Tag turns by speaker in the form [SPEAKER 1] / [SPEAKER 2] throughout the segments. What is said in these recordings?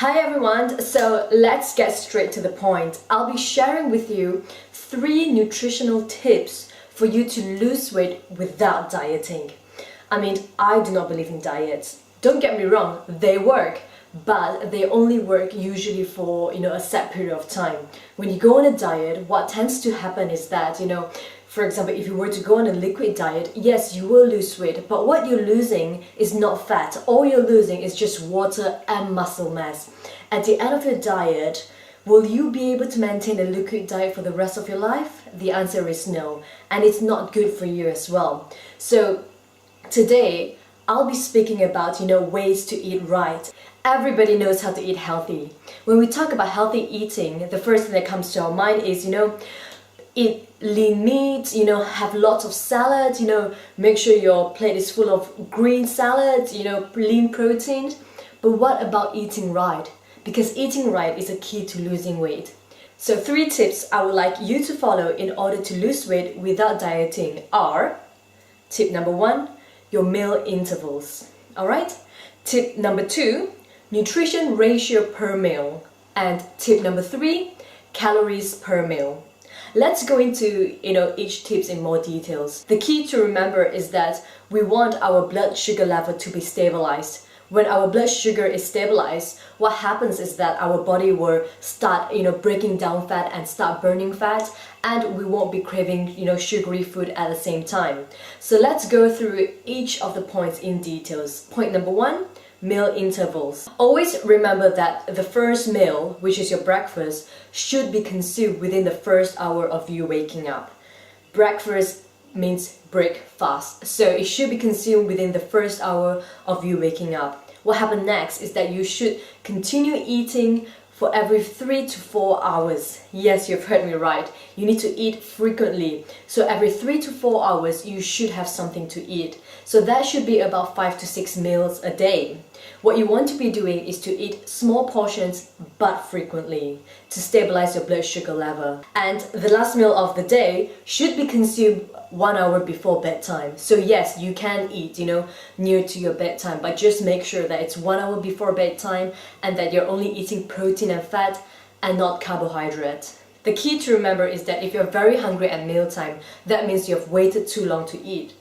[SPEAKER 1] Hi everyone, so let's get straight to the point. I'll be sharing with you 3 nutritional tips for you to lose weight without dieting. I do not believe in diets. Don't get me wrong, they work, but they only work usually for a set period of time. When you go on a diet, what tends to happen is that for example, if you were to go on a liquid diet, yes, you will lose weight, but what you're losing is not fat. All you're losing is just water and muscle mass. At the end of your diet, will you be able to maintain a liquid diet for the rest of your life? The answer is no, and it's not good for you as well. So today, I'll be speaking about ways to eat right. Everybody knows how to eat healthy. When we talk about healthy eating, the first thing that comes to our mind is eat lean meat, have lots of salads, make sure your plate is full of green salads, lean protein. But what about eating right? Because eating right is a key to losing weight. So 3 tips I would like you to follow in order to lose weight without dieting are: tip number 1, your meal intervals. Alright? Tip number 2, nutrition ratio per meal. And tip number 3, calories per meal. Let's go into each tips in more details. The key to remember is that we want our blood sugar level to be stabilized. When our blood sugar is stabilized, what happens is that our body will start breaking down fat and start burning fat, and we won't be craving sugary food at the same time. So let's go through each of the points in details. Point number 1, meal intervals. Always remember that the first meal, which is your breakfast, should be consumed within the first hour of you waking up. Breakfast means break fast, so it should be consumed within the first hour of you waking up. What happens next is that you should continue eating for every 3 to 4 hours. Yes, you've heard me right. You need to eat frequently. So every 3 to 4 hours, you should have something to eat. So that should be about 5 to 6 meals a day. What you want to be doing is to eat small portions but frequently to stabilize your blood sugar level. And the last meal of the day should be consumed 1 hour before bedtime. So yes, you can eat, near to your bedtime, but just make sure that it's 1 hour before bedtime and that you're only eating protein and fat and not carbohydrate. The key to remember is that if you're very hungry at mealtime, that means you've waited too long to eat.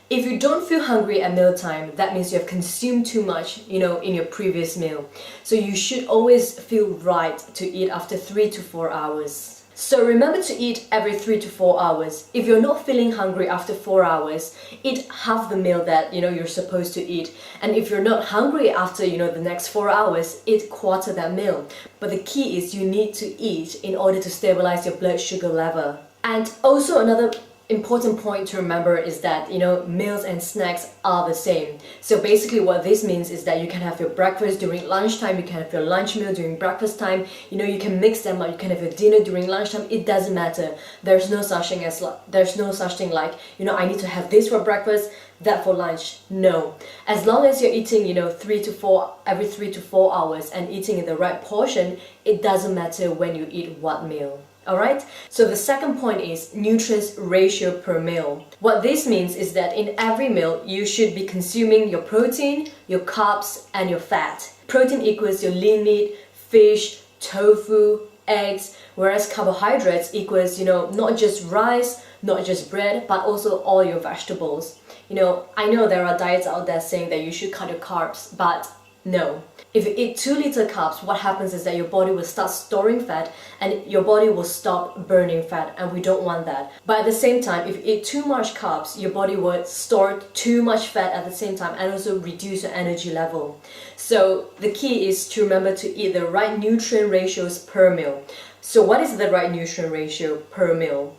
[SPEAKER 1] If you don't feel hungry at mealtime, that means you have consumed too much, in your previous meal. So you should always feel right to eat after 3 to 4 hours. So remember to eat every 3 to 4 hours. If you're not feeling hungry after 4 hours, eat half the meal that you're supposed to eat. And if you're not hungry after the next 4 hours, eat quarter that meal. But the key is you need to eat in order to stabilize your blood sugar level. And also another important point to remember is that meals and snacks are the same. So basically what this means is that you can have your breakfast during lunchtime, you can have your lunch meal during breakfast time, you can mix them up, you can have your dinner during lunchtime. It doesn't matter. There's no such thing like I need to have this for breakfast, that for lunch. No, as long as you're eating every 3 to 4 hours and eating in the right portion, it doesn't matter when you eat what meal. Alright, so the second point is nutrients ratio per meal. What this means is that in every meal you should be consuming your protein, your carbs and your fat. Protein equals your lean meat, fish, tofu, eggs, whereas carbohydrates equals not just rice, not just bread, but also all your vegetables. I know there are diets out there saying that you should cut your carbs, but no. If you eat 2 liters carbs, what happens is that your body will start storing fat and your body will stop burning fat, and we don't want that. But at the same time, if you eat too much carbs, your body will store too much fat at the same time and also reduce your energy level. So the key is to remember to eat the right nutrient ratios per meal. So what is the right nutrient ratio per meal?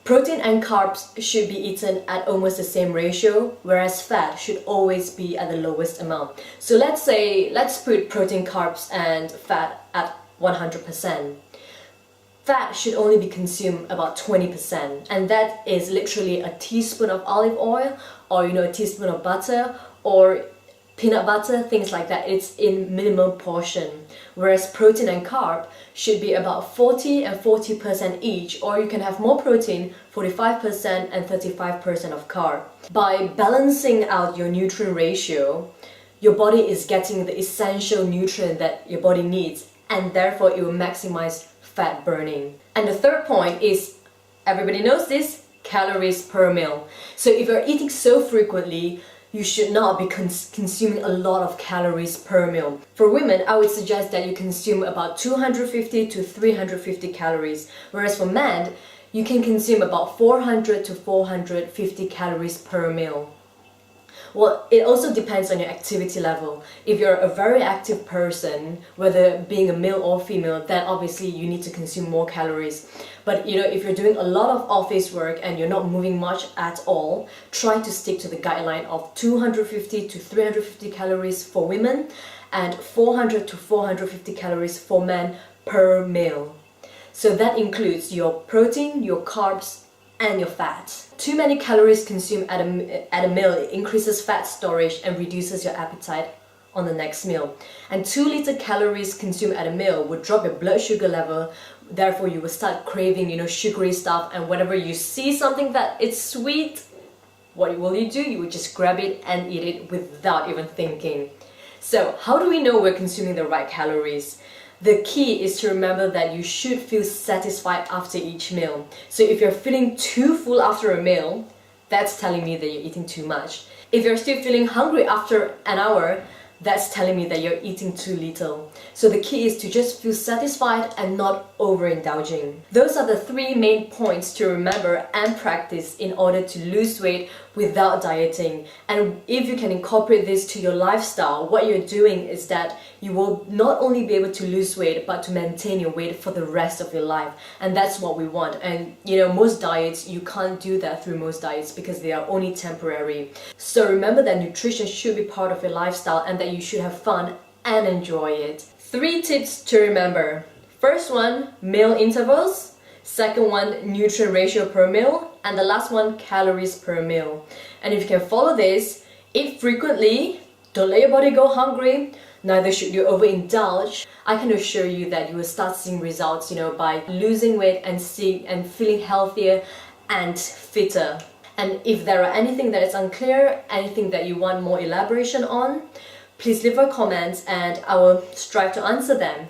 [SPEAKER 1] Protein and carbs should be eaten at almost the same ratio, whereas fat should always be at the lowest amount. So let's put protein, carbs and fat at 100%. Fat should only be consumed about 20%, and that is literally a teaspoon of olive oil or a teaspoon of butter or peanut butter, things like that. It's in minimum portion. Whereas protein and carb should be about 40 and 40% each, or you can have more protein, 45% and 35% of carb. By balancing out your nutrient ratio, your body is getting the essential nutrient that your body needs, and therefore it will maximize fat burning. And the third point is, everybody knows this, calories per meal. So if you're eating so frequently, you should not be consuming a lot of calories per meal. For women, I would suggest that you consume about 250 to 350 calories, whereas for men, you can consume about 400 to 450 calories per meal. Well, it also depends on your activity level. If you're a very active person, whether being a male or female, then obviously you need to consume more calories. But if you're doing a lot of office work and you're not moving much at all, try to stick to the guideline of 250 to 350 calories for women and 400 to 450 calories for men per meal. So that includes your protein, your carbs, and your fat. Too many calories consumed at a meal increases fat storage and reduces your appetite on the next meal. And 2 little calories consumed at a meal would drop your blood sugar level. Therefore, you will start craving, sugary stuff. And whenever you see something that it's sweet, what will you do? You would just grab it and eat it without even thinking. So, how do we know we're consuming the right calories? The key is to remember that you should feel satisfied after each meal. So if you're feeling too full after a meal, that's telling me that you're eating too much. If you're still feeling hungry after an hour, that's telling me that you're eating too little. So the key is to just feel satisfied and not overindulging. Those are the 3 main points to remember and practice in order to lose weight without dieting. And if you can incorporate this to your lifestyle, what you're doing is that you will not only be able to lose weight, but to maintain your weight for the rest of your life. And that's what we want. And most diets, you can't do that through most diets because they are only temporary. So remember that nutrition should be part of your lifestyle and that you should have fun and enjoy it. 3 tips to remember. First one, meal intervals. Second one, nutrient ratio per meal. And the last one, calories per meal. And if you can follow this, eat frequently, don't let your body go hungry, neither should you overindulge. I can assure you that you will start seeing results, by losing weight and feeling healthier and fitter. And if there are anything that is unclear, anything that you want more elaboration on, please leave a comment and I will strive to answer them.